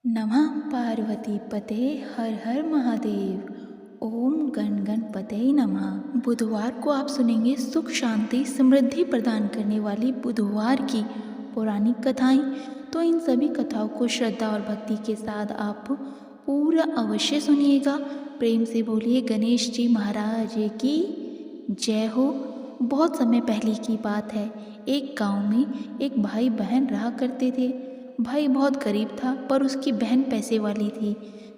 नमः पार्वती पते हर हर महादेव। ओम गण गणपते नमः। बुधवार को आप सुनेंगे सुख शांति समृद्धि प्रदान करने वाली बुधवार की पौराणिक कथाएं। तो इन सभी कथाओं को श्रद्धा और भक्ति के साथ आप पूरा अवश्य सुनिएगा। प्रेम से बोलिए गणेश जी महाराज की जय हो। बहुत समय पहले की बात है। एक गांव में एक भाई बहन रहा करते थे। भाई बहुत गरीब था पर उसकी बहन पैसे वाली थी।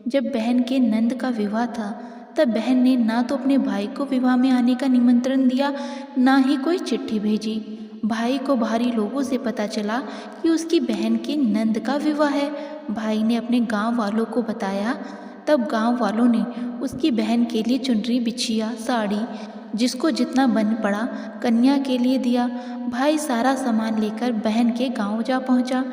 जब बहन के नंद का विवाह था तब बहन ने ना तो अपने भाई को विवाह में आने का निमंत्रण दिया, ना ही कोई चिट्ठी भेजी। भाई को बाहरी लोगों से पता चला कि उसकी बहन के नंद का विवाह है। भाई ने अपने गांव वालों को बताया। तब गांव वालों ने उसकी बहन के लिए चुनरी, बिछिया, साड़ी, जिसको जितना बन पड़ा कन्या के लिए दिया। भाई सारा सामान लेकर बहन के गांव जा पहुंचा।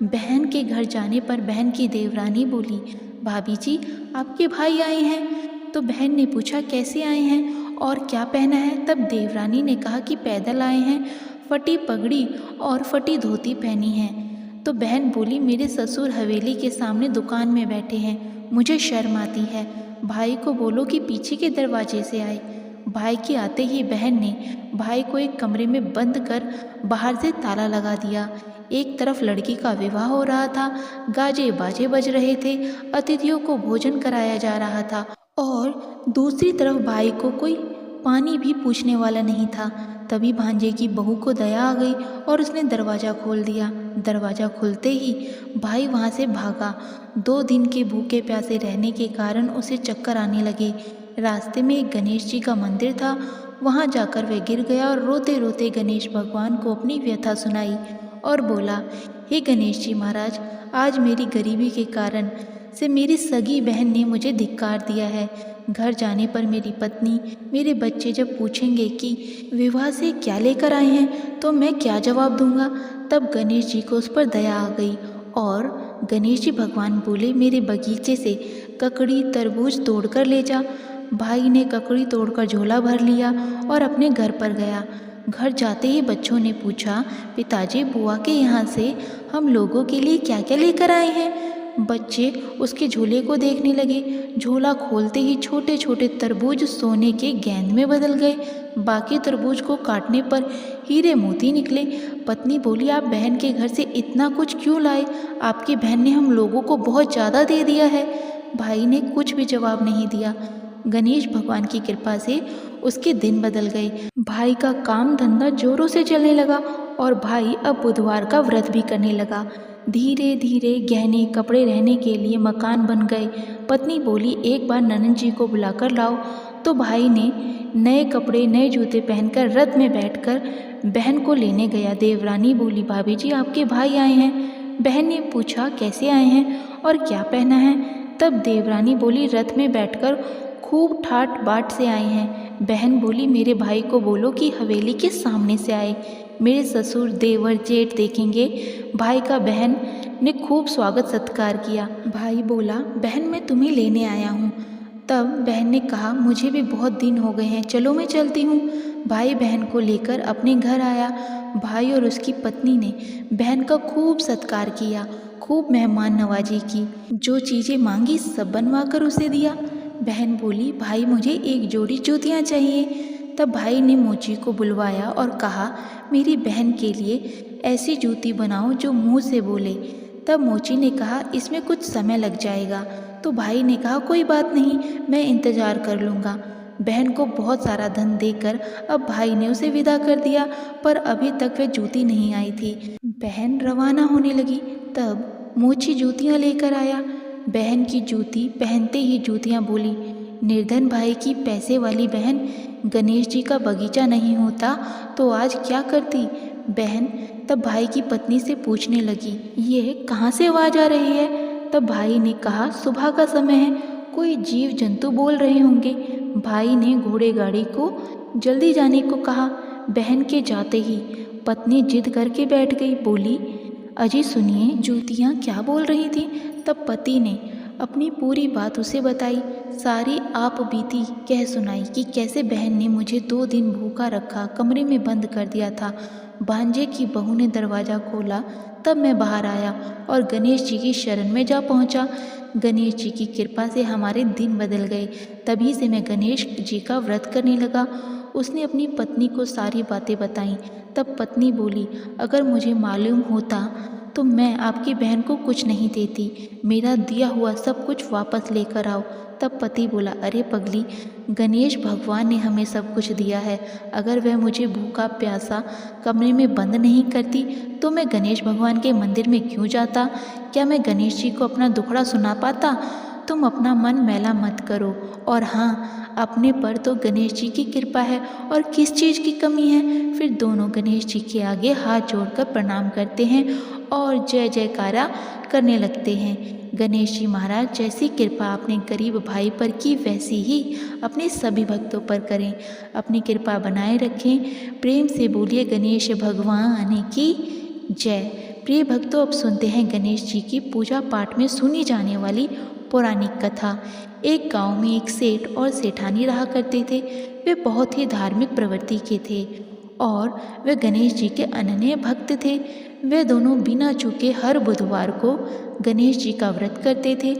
बहन के घर जाने पर बहन की देवरानी बोली, भाभी जी आपके भाई आए हैं। तो बहन ने पूछा कैसे आए हैं और क्या पहना है। तब देवरानी ने कहा कि पैदल आए हैं, फटी पगड़ी और फटी धोती पहनी है। तो बहन बोली, मेरे ससुर हवेली के सामने दुकान में बैठे हैं, मुझे शर्म आती है। भाई को बोलो कि पीछे के दरवाजे से आए। भाई के आते ही बहन ने भाई को एक कमरे में बंद कर बाहर से ताला लगा दिया। एक तरफ लड़की का विवाह हो रहा था, गाजे बाजे बज रहे थे, अतिथियों को भोजन कराया जा रहा था और दूसरी तरफ भाई को कोई पानी भी पूछने वाला नहीं था। तभी भांजे की बहू को दया आ गई और उसने दरवाज़ा खोल दिया। दरवाज़ा खुलते ही भाई वहाँ से भागा। 2 दिन के भूखे प्यासे रहने के कारण उसे चक्कर आने लगे। रास्ते में एक गणेश जी का मंदिर था, वहाँ जाकर वह गिर गया और रोते रोते गणेश भगवान को अपनी व्यथा सुनाई और बोला, हे गणेश जी महाराज, आज मेरी गरीबी के कारण से मेरी सगी बहन ने मुझे धिक्कार दिया है। घर जाने पर मेरी पत्नी, मेरे बच्चे जब पूछेंगे कि विवाह से क्या लेकर आए हैं तो मैं क्या जवाब दूंगा। तब गणेश जी को उस पर दया आ गई और गणेश जी भगवान बोले, मेरे बगीचे से ककड़ी तरबूज तोड़कर ले जा। भाई ने ककड़ी तोड़कर झोला भर लिया और अपने घर पर गया। घर जाते ही बच्चों ने पूछा, पिताजी बुआ के यहाँ से हम लोगों के लिए क्या क्या लेकर आए हैं। बच्चे उसके झोले को देखने लगे। झोला खोलते ही छोटे छोटे तरबूज सोने के गेंद में बदल गए। बाकी तरबूज को काटने पर हीरे मोती निकले। पत्नी बोली, आप बहन के घर से इतना कुछ क्यों लाए? आपकी बहन ने हम लोगों को बहुत ज़्यादा दे दिया है। भाई ने कुछ भी जवाब नहीं दिया। गणेश भगवान की कृपा से उसके दिन बदल गए। भाई का काम धंधा जोरों से चलने लगा और भाई अब बुधवार का व्रत भी करने लगा। धीरे धीरे गहने कपड़े रहने के लिए मकान बन गए। पत्नी बोली, एक बार ननद जी को बुलाकर लाओ। तो भाई ने नए कपड़े नए जूते पहनकर रथ में बैठकर बहन को लेने गया। देवरानी बोली, भाभी जी आपके भाई आए हैं। बहन ने पूछा कैसे आए हैं और क्या पहना है। तब देवरानी बोली, रथ में बैठकर खूब ठाट बाट से आए हैं। बहन बोली, मेरे भाई को बोलो कि हवेली के सामने से आए, मेरे ससुर देवर जेठ देखेंगे। भाई का बहन ने खूब स्वागत सत्कार किया। भाई बोला, बहन मैं तुम्हें लेने आया हूँ। तब बहन ने कहा, मुझे भी बहुत दिन हो गए हैं, चलो मैं चलती हूँ। भाई बहन को लेकर अपने घर आया। भाई और उसकी पत्नी ने बहन का खूब सत्कार किया, खूब मेहमान नवाजी की। जो चीज़ें मांगी सब बनवा कर उसे दिया। बहन बोली, भाई मुझे एक जोड़ी जूतियाँ चाहिए। तब भाई ने मोची को बुलवाया और कहा, मेरी बहन के लिए ऐसी जूती बनाओ जो मुंह से बोले। तब मोची ने कहा, इसमें कुछ समय लग जाएगा। तो भाई ने कहा, कोई बात नहीं, मैं इंतज़ार कर लूँगा। बहन को बहुत सारा धन देकर अब भाई ने उसे विदा कर दिया, पर अभी तक वह जूती नहीं आई थी। बहन रवाना होने लगी। तब मोची जूतियाँ लेकर आया। बहन की जूती पहनते ही जूतियाँ बोली, निर्धन भाई की पैसे वाली बहन, गणेश जी का बगीचा नहीं होता तो आज क्या करती। बहन तब भाई की पत्नी से पूछने लगी, ये कहाँ से आवाज़ आ रही है। तब भाई ने कहा, सुबह का समय है, कोई जीव जंतु बोल रहे होंगे। भाई ने घोड़े गाड़ी को जल्दी जाने को कहा। बहन के जाते ही पत्नी जिद करके बैठ गई, बोली, अजी सुनिए, जूतियाँ क्या बोल रही थी। तब पति ने अपनी पूरी बात उसे बताई, सारी आप बीती कह सुनाई कि कैसे बहन ने मुझे 2 दिन भूखा रखा, कमरे में बंद कर दिया था। भांजे की बहू ने दरवाज़ा खोला तब मैं बाहर आया और गणेश जी की शरण में जा पहुंचा। गणेश जी की कृपा से हमारे दिन बदल गए। तभी से मैं गणेश जी का व्रत करने लगा। उसने अपनी पत्नी को सारी बातें बताईं। तब पत्नी बोली, अगर मुझे मालूम होता तो मैं आपकी बहन को कुछ नहीं देती। मेरा दिया हुआ सब कुछ वापस लेकर आओ। तब पति बोला, अरे पगली, गणेश भगवान ने हमें सब कुछ दिया है। अगर वह मुझे भूखा प्यासा कमरे में बंद नहीं करती तो मैं गणेश भगवान के मंदिर में क्यों जाता? क्या मैं गणेश जी को अपना दुखड़ा सुना पाता? तुम अपना मन मैला मत करो। और हाँ, अपने पर तो गणेश जी की कृपा है और किस चीज़ की कमी है। फिर दोनों गणेश जी के आगे हाथ जोड़कर प्रणाम करते हैं और जय जयकारा करने लगते हैं। गणेश जी महाराज जैसी कृपा अपने गरीब भाई पर की वैसी ही अपने सभी भक्तों पर करें। अपनी कृपा बनाए रखें। प्रेम से बोलिए गणेश भगवान की जय। प्रिय भक्तों, अब सुनते हैं गणेश जी की पूजा पाठ में सुनी जाने वाली पौराणिक कथा। एक गांव में एक सेठ और सेठानी रहा करते थे। वे बहुत ही धार्मिक प्रवृत्ति के थे और वे गणेश जी के अनन्य भक्त थे। वे दोनों बिना चूके हर बुधवार को गणेश जी का व्रत करते थे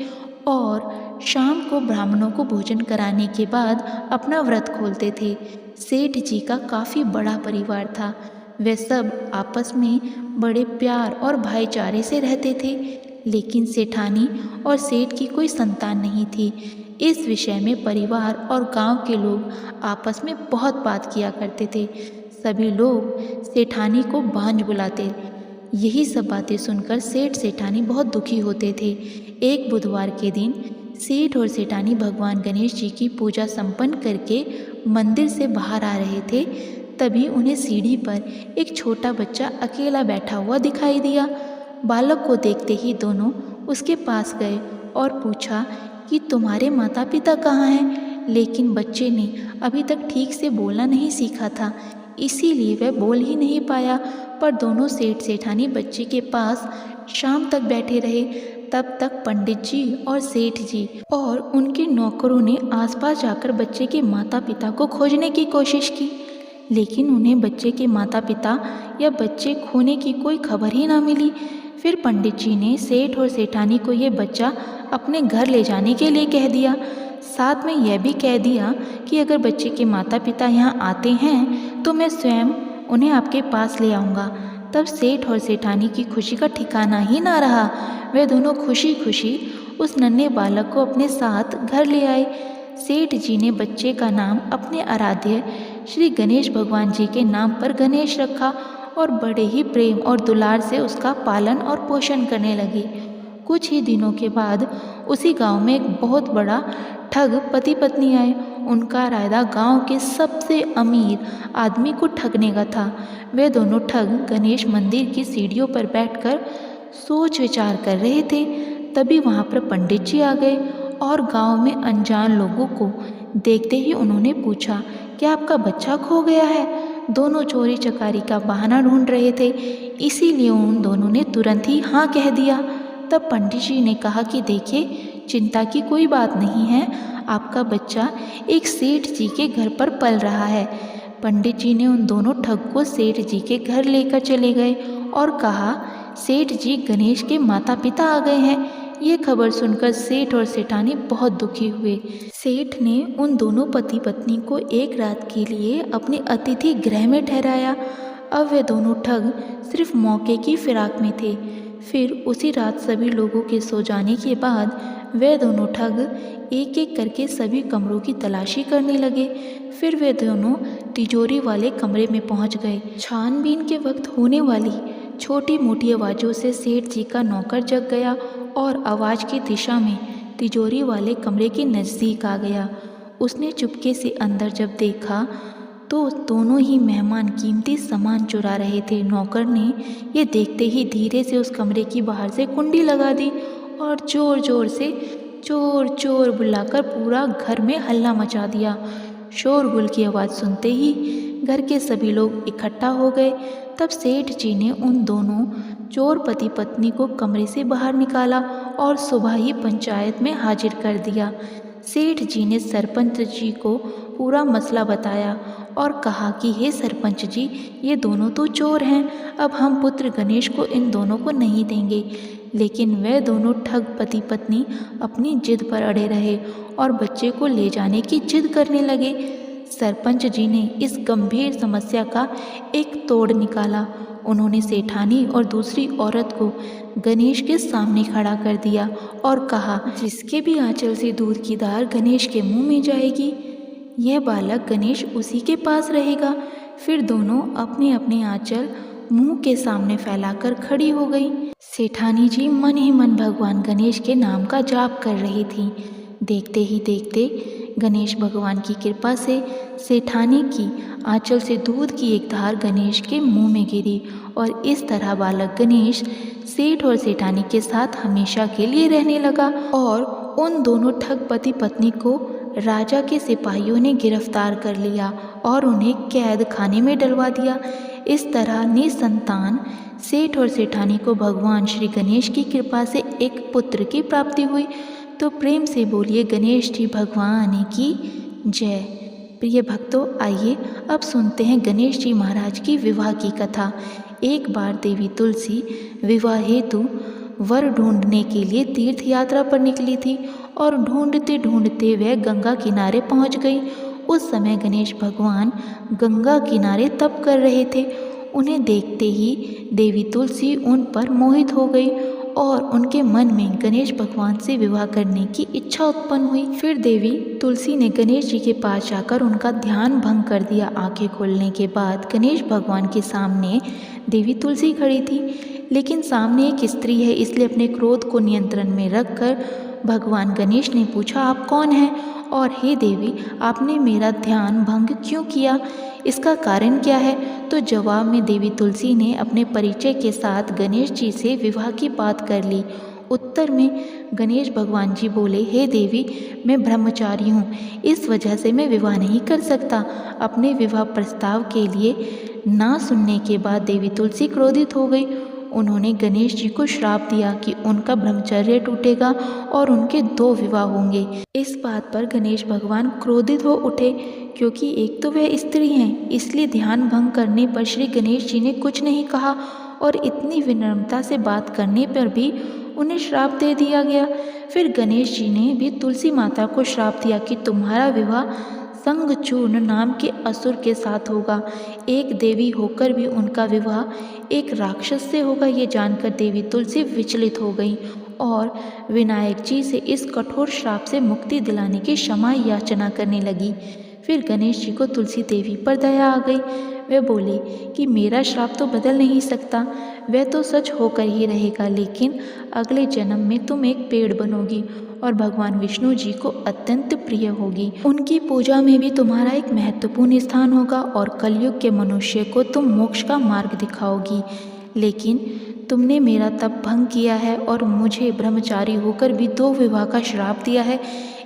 और शाम को ब्राह्मणों को भोजन कराने के बाद अपना व्रत खोलते थे। सेठ जी का काफ़ी बड़ा परिवार था। वे सब आपस में बड़े प्यार और भाईचारे से रहते थे। लेकिन सेठानी और सेठ की कोई संतान नहीं थी। इस विषय में परिवार और गांव के लोग आपस में बहुत बात किया करते थे। सभी लोग सेठानी को बांझ बुलाते। यही सब बातें सुनकर सेठ सेठानी बहुत दुखी होते थे। एक बुधवार के दिन सेठ और सेठानी भगवान गणेश जी की पूजा संपन्न करके मंदिर से बाहर आ रहे थे। तभी उन्हें सीढ़ी पर एक छोटा बच्चा अकेला बैठा हुआ दिखाई दिया। बालक को देखते ही दोनों उसके पास गए और पूछा कि तुम्हारे माता पिता कहाँ हैं? लेकिन बच्चे ने अभी तक ठीक से बोलना नहीं सीखा था, इसीलिए वह बोल ही नहीं पाया। पर दोनों सेठ सेठानी बच्चे के पास शाम तक बैठे रहे। तब तक पंडित जी और सेठ जी और उनके नौकरों ने आसपास जाकर बच्चे के माता पिता को खोजने की कोशिश की, लेकिन उन्हें बच्चे के माता पिता या बच्चे खोने की कोई खबर ही ना मिली। फिर पंडित जी ने सेठ और सेठानी को ये बच्चा अपने घर ले जाने के लिए कह दिया। साथ में यह भी कह दिया कि अगर बच्चे के माता पिता यहाँ आते हैं तो मैं स्वयं उन्हें आपके पास ले आऊँगा। तब सेठ और सेठानी की खुशी का ठिकाना ही ना रहा। वे दोनों खुशी खुशी उस नन्हे बालक को अपने साथ घर ले आए। सेठ जी ने बच्चे का नाम अपने आराध्य श्री गणेश भगवान जी के नाम पर गणेश रखा और बड़े ही प्रेम और दुलार से उसका पालन और पोषण करने लगे। कुछ ही दिनों के बाद उसी गांव में एक बहुत बड़ा ठग पति पत्नी आए। उनका इरादा गांव के सबसे अमीर आदमी को ठगने का था। वे दोनों ठग गणेश मंदिर की सीढ़ियों पर बैठकर सोच विचार कर रहे थे। तभी वहां पर पंडित जी आ गए और गांव में अनजान लोगों को देखते ही उन्होंने पूछा, क्या आपका बच्चा खो गया है? दोनों चोरी चकारी का बहाना ढूंढ रहे थे, इसीलिए उन दोनों ने तुरंत ही हाँ कह दिया। तब पंडित जी ने कहा कि देखिए, चिंता की कोई बात नहीं है, आपका बच्चा एक सेठ जी के घर पर पल रहा है। पंडित जी ने उन दोनों ठग को सेठ जी के घर लेकर चले गए और कहा, सेठ जी गणेश के माता पिता आ गए हैं। ये खबर सुनकर सेठ और सेठानी बहुत दुखी हुए। सेठ ने उन दोनों पति पत्नी को एक रात के लिए अपने अतिथि गृह में ठहराया। अब वे दोनों ठग सिर्फ मौके की फिराक में थे। फिर उसी रात सभी लोगों के सो जाने के बाद वे दोनों ठग एक एक करके सभी कमरों की तलाशी करने लगे। फिर वे दोनों तिजोरी वाले कमरे में पहुंच गए। छानबीन के वक्त होने वाली छोटी मोटी आवाज़ों से सेठ जी का नौकर जग गया और आवाज़ की दिशा में तिजोरी वाले कमरे के नज़दीक आ गया। उसने चुपके से अंदर जब देखा तो दोनों ही मेहमान कीमती सामान चुरा रहे थे। नौकर ने ये देखते ही धीरे से उस कमरे की बाहर से कुंडी लगा दी और जोर जोर से चोर चोर बुलाकर पूरा घर में हल्ला मचा दिया। शोरगुल की आवाज़ सुनते ही घर के सभी लोग इकट्ठा हो गए। तब सेठ जी ने उन दोनों चोर पति पत्नी को कमरे से बाहर निकाला और सुबह ही पंचायत में हाजिर कर दिया। सेठ जी ने सरपंच जी को पूरा मसला बताया और कहा कि हे सरपंच जी, ये दोनों तो चोर हैं। अब हम पुत्र गणेश को इन दोनों को नहीं देंगे। लेकिन वे दोनों ठग पति पत्नी अपनी जिद पर अड़े रहे और बच्चे को ले जाने की जिद करने लगे। सरपंच जी ने इस गंभीर समस्या का एक तोड़ निकाला। उन्होंने सेठानी और दूसरी औरत को गणेश के सामने खड़ा कर दिया और कहा, जिसके भी आंचल से दूध की धार गणेश के मुंह में जाएगी, यह बालक गणेश उसी के पास रहेगा। फिर दोनों अपने अपने आंचल मुंह के सामने फैलाकर खड़ी हो गई। सेठानी जी मन ही मन भगवान गणेश के नाम का जाप कर रही थी। देखते ही देखते गणेश भगवान की कृपा से सेठानी की आंचल से दूध की एक धार गणेश के मुंह में गिरी और इस तरह बालक गणेश सेठ और सेठानी के साथ हमेशा के लिए रहने लगा। और उन दोनों ठग पति पत्नी को राजा के सिपाहियों ने गिरफ्तार कर लिया और उन्हें कैद खाने में डलवा दिया। इस तरह निसंतान सेठ और सेठानी को भगवान श्री गणेश की कृपा से एक पुत्र की प्राप्ति हुई। तो प्रेम से बोलिए गणेश जी भगवान की जय। प्रिय भक्तों, आइए अब सुनते हैं गणेश जी महाराज की विवाह की कथा। एक बार देवी तुलसी विवाह हेतु वर ढूंढने के लिए तीर्थ यात्रा पर निकली थी और ढूंढते ढूंढते वह गंगा किनारे पहुंच गई। उस समय गणेश भगवान गंगा किनारे तप कर रहे थे। उन्हें देखते ही देवी तुलसी उन पर मोहित हो गई और उनके मन में गणेश भगवान से विवाह करने की इच्छा उत्पन्न हुई। फिर देवी तुलसी ने गणेश जी के पास जाकर उनका ध्यान भंग कर दिया। आंखें खोलने के बाद गणेश भगवान के सामने देवी तुलसी खड़ी थी, लेकिन सामने एक स्त्री है, इसलिए अपने क्रोध को नियंत्रण में रखकर भगवान गणेश ने पूछा, आप कौन हैं और हे देवी, आपने मेरा ध्यान भंग क्यों किया? इसका कारण क्या है? तो जवाब में देवी तुलसी ने अपने परिचय के साथ गणेश जी से विवाह की बात कर ली। उत्तर में गणेश भगवान जी बोले, हे देवी, मैं ब्रह्मचारी हूँ, इस वजह से मैं विवाह नहीं कर सकता। अपने विवाह प्रस्ताव के लिए ना सुनने के बाद देवी तुलसी क्रोधित हो गई। उन्होंने गणेश जी को श्राप दिया कि उनका ब्रह्मचर्य टूटेगा और उनके 2 विवाह होंगे। इस बात पर गणेश भगवान क्रोधित हो उठे, क्योंकि एक तो वह स्त्री हैं, इसलिए ध्यान भंग करने पर श्री गणेश जी ने कुछ नहीं कहा और इतनी विनम्रता से बात करने पर भी उन्हें श्राप दे दिया गया। फिर गणेश जी ने भी तुलसी माता को श्राप दिया कि तुम्हारा विवाह संगचूर्ण नाम के असुर के साथ होगा। एक देवी होकर भी उनका विवाह एक राक्षस से होगा। ये जानकर देवी तुलसी विचलित हो गई और विनायक जी से इस कठोर श्राप से मुक्ति दिलाने की क्षमा याचना करने लगी। फिर गणेश जी को तुलसी देवी पर दया आ गई। वे बोले कि मेरा श्राप तो बदल नहीं सकता, वह तो सच होकर ही रहेगा, लेकिन अगले जन्म में तुम एक पेड़ बनोगी और भगवान विष्णु जी को अत्यंत प्रिय होगी। उनकी पूजा में भी तुम्हारा एक महत्वपूर्ण स्थान होगा और कलयुग के मनुष्य को तुम मोक्ष का मार्ग दिखाओगी। लेकिन तुमने मेरा तप भंग किया है और मुझे ब्रह्मचारी होकर भी 2 विवाह का श्राप दिया है,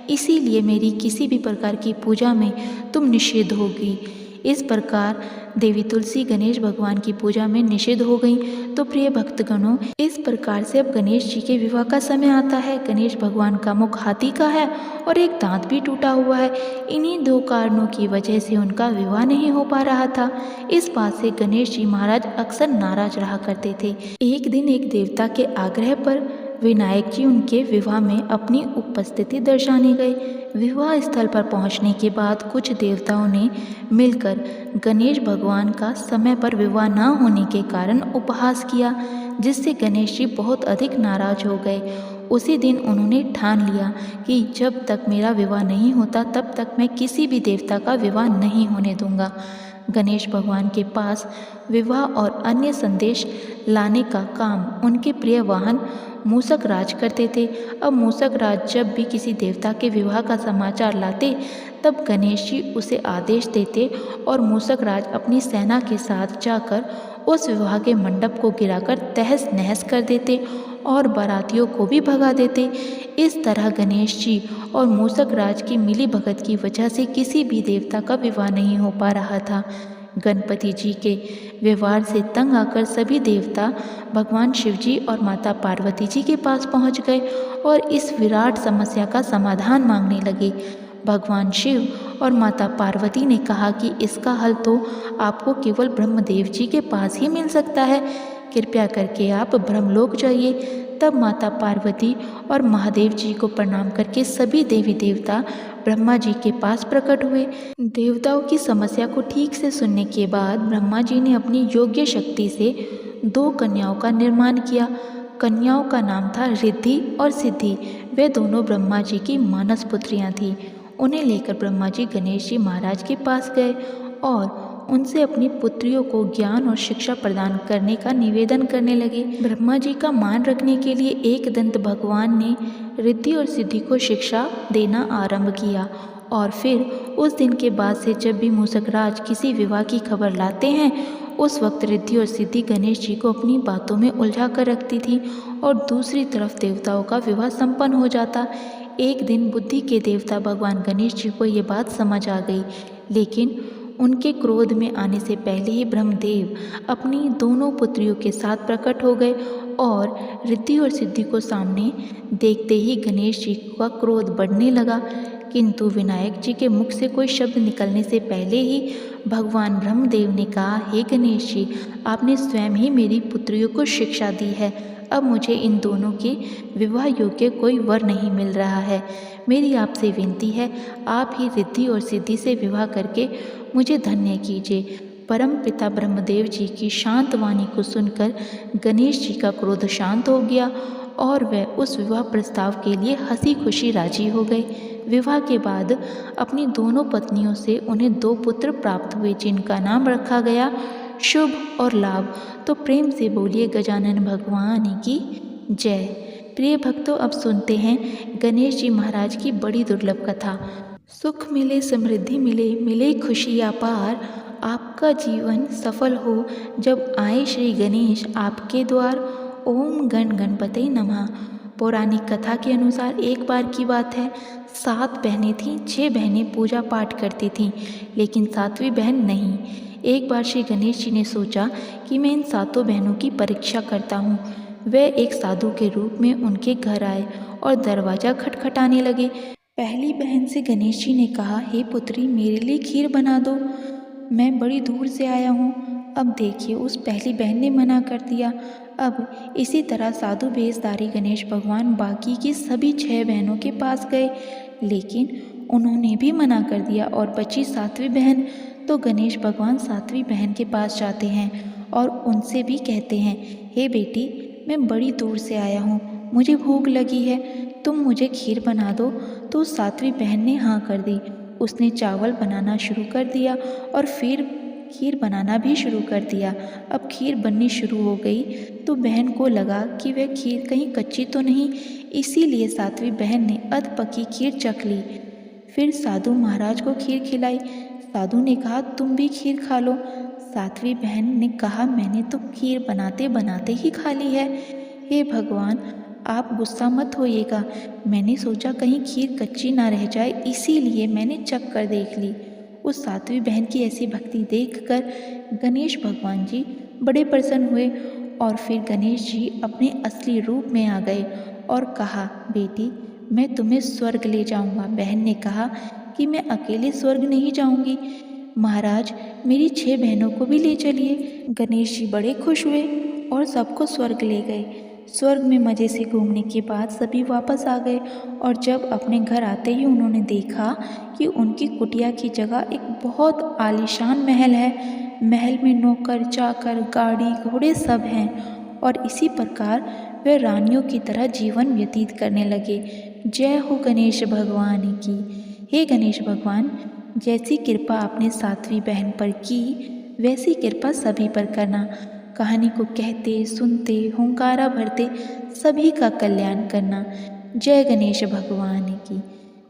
इसीलिए मेरी किसी भी प्रकार की पूजा में तुम निषिद्ध होगी। इस प्रकार देवी तुलसी गणेश भगवान की पूजा में निषिद्ध हो गई। तो प्रिय भक्तगणों, इस प्रकार से अब गणेश जी के विवाह का समय आता है। गणेश भगवान का मुख हाथी का है और एक दांत भी टूटा हुआ है। इन्हीं 2 कारणों की वजह से उनका विवाह नहीं हो पा रहा था। इस बात से गणेश जी महाराज अक्सर नाराज रहा करते थे। एक दिन एक देवता के आग्रह पर विनायक जी उनके विवाह में अपनी उपस्थिति दर्शाने गए। विवाह स्थल पर पहुंचने के बाद कुछ देवताओं ने मिलकर गणेश भगवान का समय पर विवाह न होने के कारण उपहास किया, जिससे गणेश जी बहुत अधिक नाराज हो गए। उसी दिन उन्होंने ठान लिया कि जब तक मेरा विवाह नहीं होता तब तक मैं किसी भी देवता का विवाह नहीं होने दूंगा। गणेश भगवान के पास विवाह और अन्य संदेश लाने का काम उनके प्रिय वाहन मूषक राज करते थे। अब मूषक राज जब भी किसी देवता के विवाह का समाचार लाते, तब गणेश जी उसे आदेश देते और मूषक राज अपनी सेना के साथ जाकर उस विवाह के मंडप को गिराकर तहस नहस कर देते और बारातियों को भी भगा देते। इस तरह गणेश जी और मूषक राज की मिली भगत की वजह से किसी भी देवता का विवाह नहीं हो पा रहा था। गणपति जी के व्यवहार से तंग आकर सभी देवता भगवान शिव जी और माता पार्वती जी के पास पहुंच गए और इस विराट समस्या का समाधान मांगने लगे। भगवान शिव और माता पार्वती ने कहा कि इसका हल तो आपको केवल ब्रह्मदेव जी के पास ही मिल सकता है, कृपया करके आप ब्रह्मलोक जाइए। तब माता पार्वती और महादेव जी को प्रणाम करके सभी देवी देवता ब्रह्मा जी के पास प्रकट हुए। देवताओं की समस्या को ठीक से सुनने के बाद ब्रह्मा जी ने अपनी योग्य शक्ति से 2 कन्याओं का निर्माण किया। कन्याओं का नाम था रिद्धि और सिद्धि। वे दोनों ब्रह्मा जी की मानस पुत्रियां थीं। उन्हें लेकर ब्रह्मा जी गणेश जी महाराज के पास गए और उनसे अपनी पुत्रियों को ज्ञान और शिक्षा प्रदान करने का निवेदन करने लगे। ब्रह्मा जी का मान रखने के लिए एकदंत भगवान ने रिद्धि और सिद्धि को शिक्षा देना आरंभ किया और फिर उस दिन के बाद से जब भी मूषकराज किसी विवाह की खबर लाते हैं, उस वक्त रिद्धि और सिद्धि गणेश जी को अपनी बातों में उलझा कर रखती थी और दूसरी तरफ देवताओं का विवाह संपन्न हो जाता। एक दिन बुद्धि के देवता भगवान गणेश जी को ये बात समझ आ गई, लेकिन उनके क्रोध में आने से पहले ही ब्रह्मदेव अपनी दोनों पुत्रियों के साथ प्रकट हो गए और रिद्धि और सिद्धि को सामने देखते ही गणेश जी का क्रोध बढ़ने लगा। किंतु विनायक जी के मुख से कोई शब्द निकलने से पहले ही भगवान ब्रह्मदेव ने कहा, हे गणेश जी, आपने स्वयं ही मेरी पुत्रियों को शिक्षा दी है। अब मुझे इन दोनों के विवाह योग्य कोई वर नहीं मिल रहा है। मेरी आपसे विनती है, आप ही रिद्धि और सिद्धि से विवाह करके मुझे धन्य कीजिए। परम पिता ब्रह्मदेव जी की शांत वाणी को सुनकर गणेश जी का क्रोध शांत हो गया और वह उस विवाह प्रस्ताव के लिए हंसी खुशी राजी हो गए। विवाह के बाद अपनी दोनों पत्नियों से उन्हें 2 पुत्र प्राप्त हुए, जिनका नाम रखा गया शुभ और लाभ। तो प्रेम से बोलिए गजानन भगवान की जय। प्रिय भक्तों, अब सुनते हैं गणेश जी महाराज की बड़ी दुर्लभ कथा। सुख मिले, समृद्धि मिले, मिले खुशी अपार, आपका जीवन सफल हो जब आए श्री गणेश आपके द्वार। ओम गण गणपते नमः। पौराणिक कथा के अनुसार एक बार की बात है, 7 बहनें थीं। 6 बहनें पूजा पाठ करती थीं, लेकिन 7वीं बहन नहीं। एक बार श्री गणेश जी ने सोचा कि मैं इन 7 बहनों की परीक्षा करता हूँ। वे एक साधु के रूप में उनके घर आए और दरवाज़ा खटखटाने लगे। पहली बहन से गणेश जी ने कहा, हे पुत्री, मेरे लिए खीर बना दो, मैं बड़ी दूर से आया हूँ। अब देखिए, उस पहली बहन ने मना कर दिया। अब इसी तरह साधु वेशधारी गणेश भगवान बाकी की सभी 6 बहनों के पास गए, लेकिन उन्होंने भी मना कर दिया और बची 7वीं बहन। तो गणेश भगवान 7वीं बहन के पास जाते हैं और उनसे भी कहते हैं, हे बेटी, मैं बड़ी दूर से आया हूँ, मुझे भूख लगी है, तुम मुझे खीर बना दो। तो 7वीं बहन ने हाँ कर दी। उसने चावल बनाना शुरू कर दिया और फिर खीर बनाना भी शुरू कर दिया। अब खीर बननी शुरू हो गई तो बहन को लगा कि वह खीर कहीं कच्ची तो नहीं, इसीलिए 7वीं बहन ने अध पकी खीर चख ली। फिर साधु महाराज को खीर खिलाई। साधु ने कहा, तुम भी खीर खा लो। 7वीं बहन ने कहा, मैंने तो खीर बनाते बनाते ही खा ली है। हे भगवान, आप गुस्सा मत होइएगा, मैंने सोचा कहीं खीर कच्ची ना रह जाए, इसीलिए मैंने चख कर देख ली। उस 7वीं बहन की ऐसी भक्ति देखकर गणेश भगवान जी बड़े प्रसन्न हुए और फिर गणेश जी अपने असली रूप में आ गए और कहा, बेटी, मैं तुम्हें स्वर्ग ले जाऊंगा। बहन ने कहा कि मैं अकेले स्वर्ग नहीं जाऊंगी, महाराज, मेरी 6 बहनों को भी ले चलिए। गणेश जी बड़े खुश हुए और सबको स्वर्ग ले गए। स्वर्ग में मज़े से घूमने के बाद सभी वापस आ गए और जब अपने घर आते ही उन्होंने देखा कि उनकी कुटिया की जगह एक बहुत आलीशान महल है। महल में नौकर चाकर, गाड़ी घोड़े सब हैं और इसी प्रकार वे रानियों की तरह जीवन व्यतीत करने लगे। जय हो गणेश भगवान की। हे गणेश भगवान, जैसी कृपा आपने 7वीं बहन पर की, वैसी कृपा सभी पर करना। कहानी को कहते सुनते हुंकारा भरते सभी का कल्याण करना। जय गणेश भगवान की।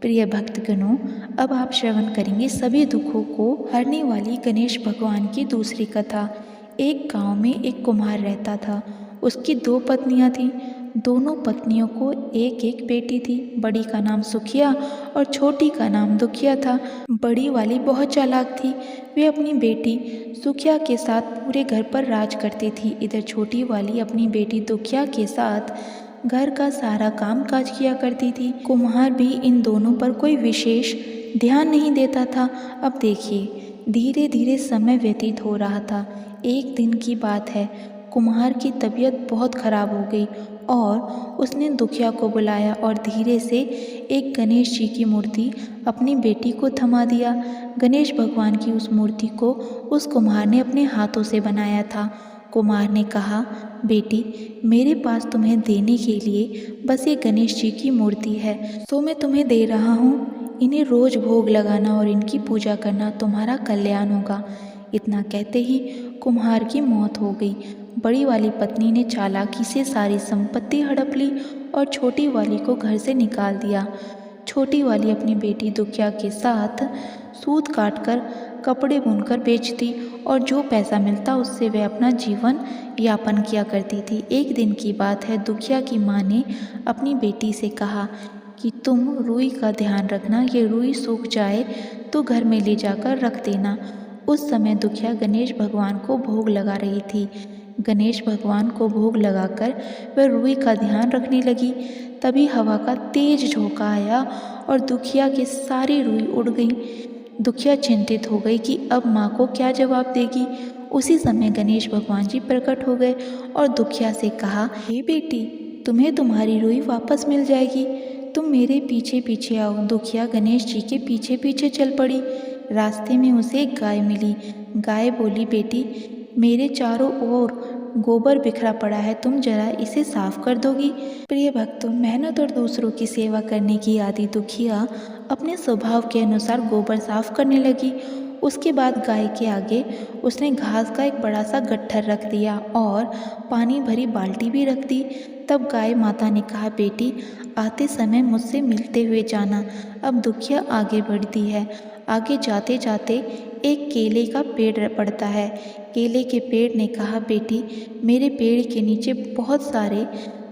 प्रिय भक्तगणों, अब आप श्रवण करेंगे सभी दुखों को हरने वाली गणेश भगवान की दूसरी कथा। एक गांव में एक कुम्हार रहता था। उसकी 2 पत्नियां थीं। दोनों पत्नियों को एक एक बेटी थी। बड़ी का नाम सुखिया और छोटी का नाम दुखिया था। बड़ी वाली बहुत चालाक थी। वे अपनी बेटी सुखिया के साथ पूरे घर पर राज करती थी। इधर छोटी वाली अपनी बेटी दुखिया के साथ घर का सारा काम काज किया करती थी। कुम्हार भी इन दोनों पर कोई विशेष ध्यान नहीं देता था। अब देखिए, धीरे धीरे समय व्यतीत हो रहा था। एक दिन की बात है, कुम्हार की तबीयत बहुत खराब हो गई और उसने दुखिया को बुलाया और धीरे से एक गणेश जी की मूर्ति अपनी बेटी को थमा दिया। गणेश भगवान की उस मूर्ति को उस कुम्हार ने अपने हाथों से बनाया था। कुम्हार ने कहा, बेटी, मेरे पास तुम्हें देने के लिए बस ये गणेश जी की मूर्ति है, तो मैं तुम्हें दे रहा हूँ। इन्हें रोज भोग लगाना और इनकी पूजा करना, तुम्हारा कल्याण होगा। इतना कहते ही कुम्हार की मौत हो गई। बड़ी वाली पत्नी ने चालाकी से सारी संपत्ति हड़प ली और छोटी वाली को घर से निकाल दिया। छोटी वाली अपनी बेटी दुखिया के साथ सूत काटकर कपड़े बुनकर बेचती और जो पैसा मिलता उससे वह अपना जीवन यापन किया करती थी। एक दिन की बात है, दुखिया की माँ ने अपनी बेटी से कहा कि तुम रुई का ध्यान रखना, ये रुई सूख जाए तो घर में ले जाकर रख देना। उस समय दुखिया गणेश भगवान को भोग लगा रही थी। गणेश भगवान को भोग लगाकर वह रुई का ध्यान रखने लगी। तभी हवा का तेज झोंका आया और दुखिया की सारी रुई उड़ गई। दुखिया चिंतित हो गई कि अब माँ को क्या जवाब देगी। उसी समय गणेश भगवान जी प्रकट हो गए और दुखिया से कहा, हे बेटी, तुम्हें तुम्हारी रुई वापस मिल जाएगी, तुम मेरे पीछे पीछे आओ। दुखिया गणेश जी के पीछे पीछे चल पड़ी। रास्ते में उसे एक गाय मिली। गाय बोली, बेटी, मेरे चारों ओर गोबर बिखरा पड़ा है, तुम जरा इसे साफ कर दोगी। प्रिय भक्तों, मेहनत और दूसरों की सेवा करने की आदि दुखिया अपने स्वभाव के अनुसार गोबर साफ करने लगी। उसके बाद गाय के आगे उसने घास का एक बड़ा सा गट्ठर रख दिया और पानी भरी बाल्टी भी रख दी। तब गाय माता ने कहा, बेटी, आते समय मुझसे मिलते हुए जाना। अब दुखिया आगे बढ़ती है। आगे जाते जाते एक केले का पेड़ पड़ता है। केले के पेड़ ने कहा, बेटी, मेरे पेड़ के नीचे बहुत सारे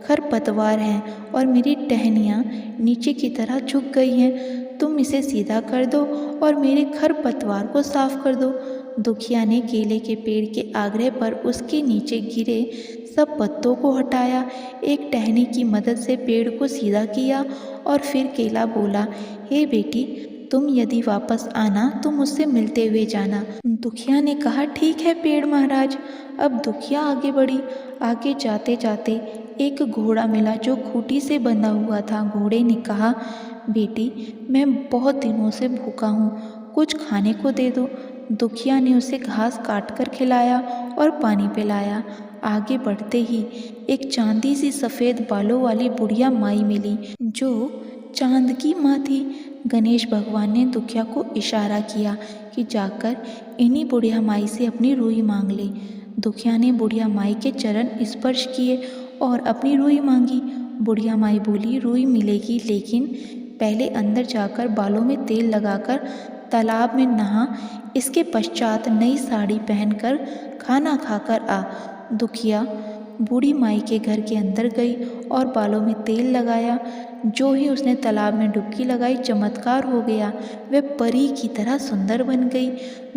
खरपतवार हैं और मेरी टहनियाँ नीचे की तरह झुक गई हैं, तुम इसे सीधा कर दो और मेरे खरपतवार को साफ कर दो। दुखिया ने केले के पेड़ के आग्रह पर उसके नीचे गिरे सब पत्तों को हटाया, एक टहनी की मदद से पेड़ को सीधा किया और फिर केला बोला, हे बेटी, तुम यदि वापस आना तो मुझसे मिलते हुए जाना। दुखिया ने कहा, ठीक है पेड़ महाराज। अब दुखिया आगे बढ़ी। आगे जाते जाते एक घोड़ा मिला जो खूंटी से बंधा हुआ था। घोड़े ने कहा, बेटी, मैं बहुत दिनों से भूखा हूँ, कुछ खाने को दे दो। दुखिया ने उसे घास काट कर खिलाया और पानी पिलाया। आगे बढ़ते ही एक चांदी सी सफ़ेद बालों वाली बुढ़िया माई मिली जो चांद की माँ थी। गणेश भगवान ने दुखिया को इशारा किया कि जाकर इन्हीं बुढ़िया माई से अपनी रुई मांग ले। दुखिया ने बुढ़िया माई के चरण स्पर्श किए और अपनी रुई मांगी। बुढ़िया माई बोली, रुई मिलेगी, लेकिन पहले अंदर जाकर बालों में तेल लगाकर तालाब में नहा, इसके पश्चात नई साड़ी पहनकर खाना खाकर आ। दुखिया बूढ़ी माई के घर के अंदर गई और बालों में तेल लगाया। जो ही उसने तालाब में डुबकी लगाई, चमत्कार हो गया, वह परी की तरह सुंदर बन गई।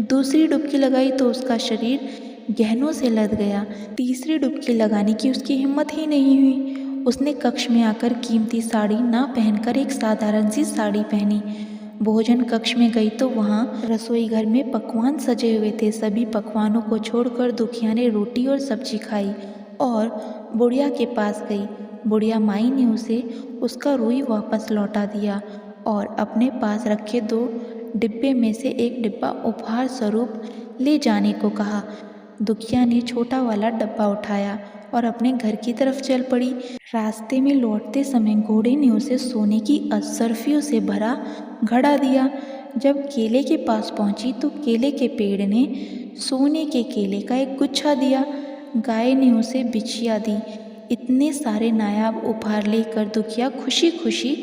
दूसरी डुबकी लगाई तो उसका शरीर गहनों से लद गया। तीसरी डुबकी लगाने की उसकी हिम्मत ही नहीं हुई। उसने कक्ष में आकर कीमती साड़ी ना पहनकर एक साधारण सी साड़ी पहनी। भोजन कक्ष में गई तो वहाँ रसोई घर में पकवान सजे हुए थे। सभी पकवानों को छोड़कर दुखिया ने रोटी और सब्जी खाई और बुढ़िया के पास गई। बुढ़िया माई ने उसे उसका रुई वापस लौटा दिया और अपने पास रखे 2 डिब्बे में से एक डिब्बा उपहार स्वरूप ले जाने को कहा। दुखिया ने छोटा वाला डब्बा उठाया और अपने घर की तरफ चल पड़ी। रास्ते में लौटते समय घोड़े ने उसे सोने की अशर्फियों से भरा घड़ा दिया। जब केले के पास पहुंची तो केले के पेड़ ने सोने के केले का एक गुच्छा दिया। गाय ने उसे बिछिया दी। इतने सारे नायाब उपहार लेकर दुखिया खुशी खुशी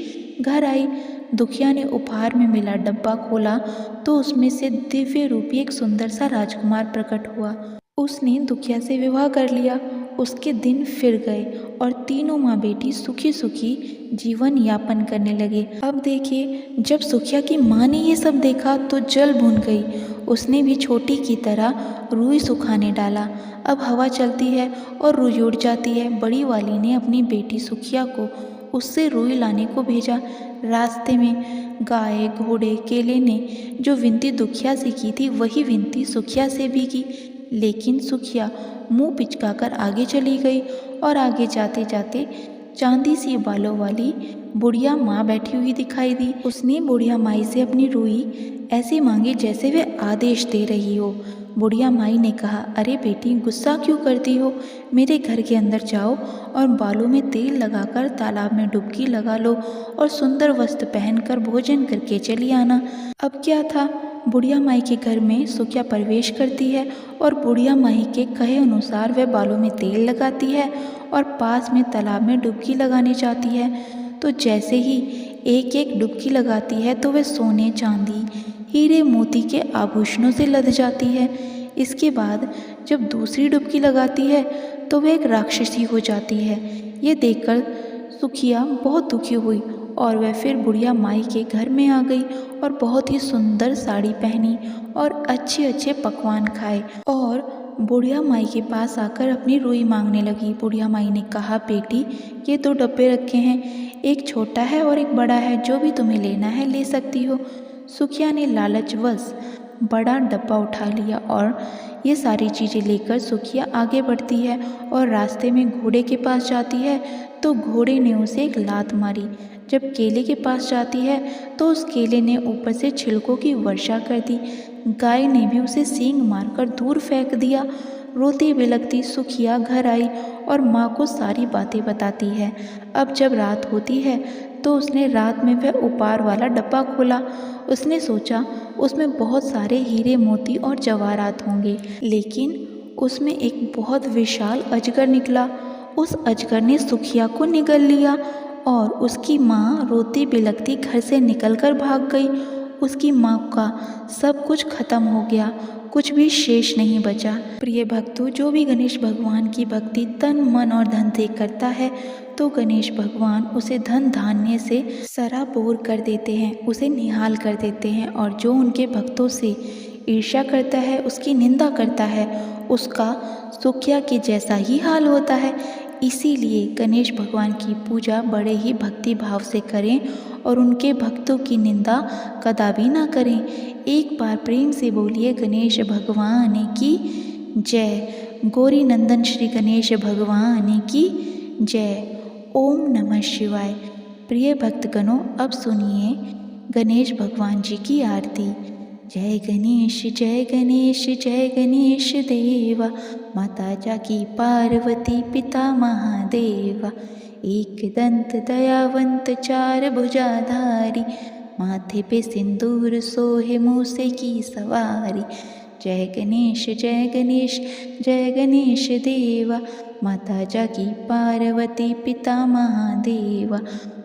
घर आई। दुखिया ने उपहार में मिला डब्बा खोला तो उसमें से दिव्य रूपी एक सुंदर सा राजकुमार प्रकट हुआ। उसने दुखिया से विवाह कर लिया उसके दिन फिर गए और तीनों माँ बेटी सुखी सुखी जीवन यापन करने लगे। अब देखिए, जब सुखिया की माँ ने ये सब देखा तो जल भून गई। उसने भी छोटी की तरह रुई सुखाने डाला। अब हवा चलती है और रुई उड़ जाती है। बड़ी वाली ने अपनी बेटी सुखिया को उससे रुई लाने को भेजा। रास्ते में गाय, घोड़े, केले ने जो विनती दुखिया से की थी वही विनती सुखिया से भी की, लेकिन सुखिया मुंह पिचकाकर आगे चली गई और आगे जाते जाते चांदी सी बालों वाली बुढ़िया माँ बैठी हुई दिखाई दी। उसने बुढ़िया माई से अपनी रुई ऐसे मांगी जैसे वे आदेश दे रही हो। बुढ़िया माई ने कहा, अरे बेटी, गुस्सा क्यों करती हो? मेरे घर के अंदर जाओ और बालों में तेल लगाकर तालाब में डुबकी लगा लो और सुंदर वस्त्र पहनकर भोजन करके चली आना। अब क्या था, बुढ़िया माई के घर में सुखिया प्रवेश करती है और बुढ़िया माई के कहे अनुसार वह बालों में तेल लगाती है और पास में तालाब में डुबकी लगाने जाती है। तो जैसे ही एक एक डुबकी लगाती है तो वह सोने, चांदी, हीरे मोती के आभूषणों से लद जाती है। इसके बाद जब दूसरी डुबकी लगाती है तो वह एक राक्षसी हो जाती है। ये देखकर सुखिया बहुत दुखी हुई और वह फिर बुढ़िया माई के घर में आ गई और बहुत ही सुंदर साड़ी पहनी और अच्छे अच्छे पकवान खाए और बुढ़िया माई के पास आकर अपनी रुई मांगने लगी। बुढ़िया माई ने कहा, बेटी, ये 2 डब्बे रखे हैं, एक छोटा है और एक बड़ा है, जो भी तुम्हें लेना है ले सकती हो। सुखिया ने लालचवश बड़ा डब्बा उठा लिया और ये सारी चीज़ें लेकर सुखिया आगे बढ़ती है और रास्ते में घोड़े के पास जाती है तो घोड़े ने उसे एक लात मारी। जब केले के पास जाती है तो उस केले ने ऊपर से छिलकों की वर्षा कर दी। गाय ने भी उसे सींग मारकर दूर फेंक दिया। रोती बिलखती सुखिया घर आई और माँ को सारी बातें बताती है। अब जब रात होती है तो उसने रात में वह उपहार वाला डब्बा खोला। उसने सोचा उसमें बहुत सारे हीरे, मोती और जवाहरात होंगे, लेकिन उसमें एक बहुत विशाल अजगर निकला। उस अजगर ने सुखिया को निगल लिया और उसकी माँ रोती बिलखती घर से निकलकर भाग गई। उसकी माँ का सब कुछ खत्म हो गया, कुछ भी शेष नहीं बचा। प्रिय भक्तों, जो भी गणेश भगवान की भक्ति तन, मन और धन से करता है तो गणेश भगवान उसे धन धान्य से सराबोर कर देते हैं, उसे निहाल कर देते हैं। और जो उनके भक्तों से ईर्ष्या करता है, उसकी निंदा करता है, उसका सुखिया के जैसा ही हाल होता है। इसीलिए गणेश भगवान की पूजा बड़े ही भक्ति भाव से करें और उनके भक्तों की निंदा कदापि ना करें। एक बार प्रेम से बोलिए गणेश भगवान की जय। गौरी नंदन श्री गणेश भगवान की जय। ओम नमः शिवाय। प्रिय भक्तगणों, अब सुनिए गणेश भगवान जी की आरती। जय गणेश जय गणेश जय गणेश देवा, माता जाकी पार्वती पिता महादेवा। एक दंत दयावंत चार भुजाधारी, माथे पे सिंदूर सोहे मूसे की सवारी। जय गणेश जय गणेश जय गणेश देवा, माता जाकी पार्वती पिता महादेवा।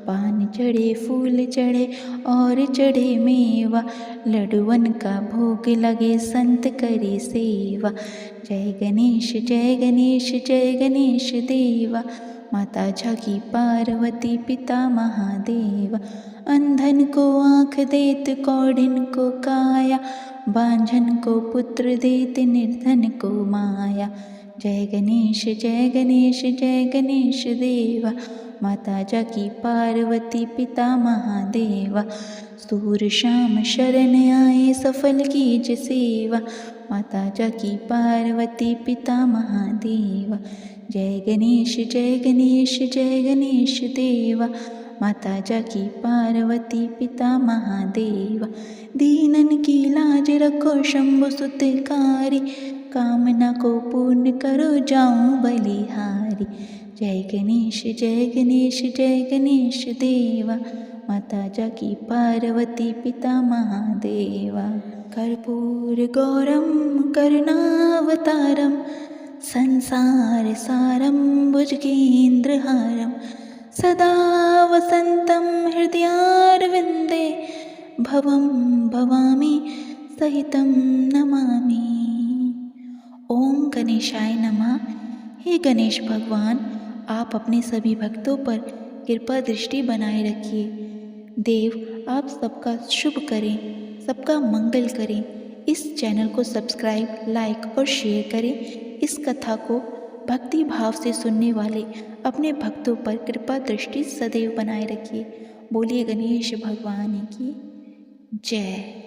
पान चढ़े, फूल चढ़े और चढ़े मेवा, लड्डुअन का भोग लगे संत करे सेवा। जय गणेश जय गणेश जय गणेश देवा, माता जाकी पार्वती पिता महादेवा। अंधन को आँख देत कौड़िन को काया, बांझन को पुत्र देत निर्धन को माया। जय गणेश जय गणेश जय गणेश देवा, माता जाकी पार्वती पिता महादेवा। सूर शाम शरण आए सफल कीज सेवा, माता जाकी पार्वती पिता महादेवा। जय गणेश जय गणेश जय गणेश देवा, माता जाकी पार्वती पिता महादेवा। दीनन की लाज रखो शंभु सुतकारी, कामना को पूर्ण करो जाऊं बलिहारी। जय गणेश जय गणेश जय गणेश देवा, माता जाकी पार्वती पिता महादेवा। कर्पूर गौरम करुणावतारम, संसार सारम भुजगेन्द्रहारम। सदा वसंतं हृदयारविन्दे, भवं भवामि सहितं नमामि। ओम गणेशाय नमः। हे गणेश भगवान, आप अपने सभी भक्तों पर कृपा दृष्टि बनाए रखिए। देव आप सबका शुभ करें, सबका मंगल करें। इस चैनल को सब्सक्राइब, लाइक और शेयर करें। इस कथा को भक्ति भाव से सुनने वाले अपने भक्तों पर कृपा दृष्टि सदैव बनाए रखिए। बोलिए गणेश भगवान की जय।